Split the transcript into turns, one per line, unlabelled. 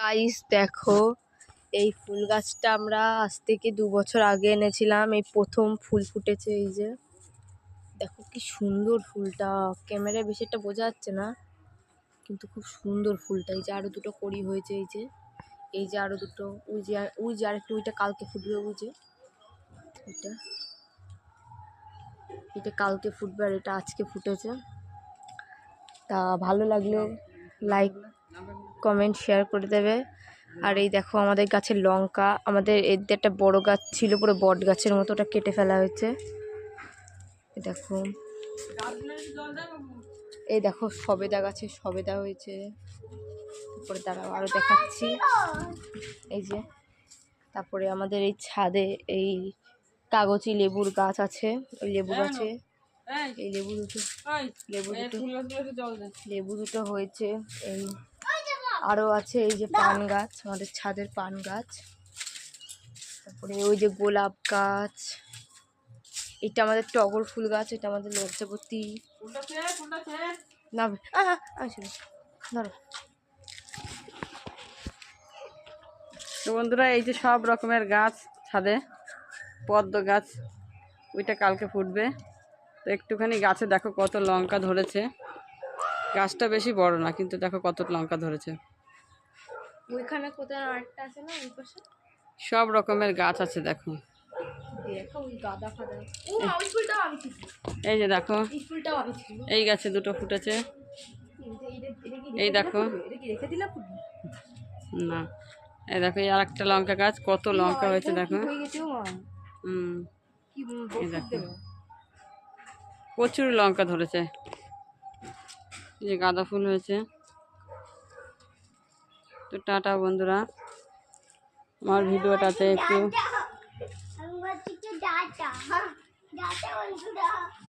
Guys দেখো, এই ফুল গাছটা আমরা আজ থেকে 2 বছর আগে এনেছিলাম। এই প্রথম ফুল ফুটেছে। এই যে দেখো কি সুন্দর ফুলটা, ক্যামেরায় বেশি একটা বোঝা যাচ্ছে না, কিন্তু খুব সুন্দর ফুলটা। এই যে আরো দুটো কড়ি হয়েছে। এই যে আরো দুটো, ওই যে আরেকটু, ওইটা কালকে ফুটবে। ওই যে এটা এটা কালকে ফুটবে, আর এটা আজকে ফুটেছে। তা ভালো লাগলে লাইক কমেন্ট শেয়ার করে দেবে। আর এই দেখো আমাদের গাছের লঙ্কা, আমাদের এর একটা বড় গাছ ছিল পুরো বট গাছের মতো, ওটা কেটে ফেলা হয়েছে। দেখো এই দেখো সবেদা গাছে সবেদা হয়েছে। তারপরে দাঁড়াও আরো দেখাচ্ছি। এই যে তারপরে আমাদের এই ছাদে এই কাগজি লেবুর গাছ আছে। ওই লেবু গাছে এই লেবু দুটো হয়েছে। এই আরো আছে এই যে পান গাছ, আমাদের ছাদের পান গাছ। তারপরে ওই যে গোলাপ গাছ, এটা আমাদের টগর ফুল গাছ, এটা আমাদের লজ্জাপতি না। ধরো
তো বন্ধুরা, এই যে সব রকমের গাছ ছাদে, পদ্ম গাছ ওইটা কালকে ফুটবে। তো একটুখানি গাছে দেখো কত লঙ্কা ধরেছে। গাছটা বেশি বড় না, কিন্তু দেখো কত লঙ্কা ধরেছে।
ওইখানে কোথায় আরেকটা আছে না, ওই পাশে
সব রকমের গাছ আছে দেখো। এই যে দেখো, এই গাছে দুটো ফুটেছে। এই দেখো না, এই দেখো এই আর একটা লঙ্কা গাছ, কত লঙ্কা হয়েছে দেখো। এই দেখো প্রচুর লঙ্কা ধরেছে। এই যে গাঁদা ফুল হয়েছে। তো টাটা বন্ধুরা, আমার ভিডিওটাতে একটু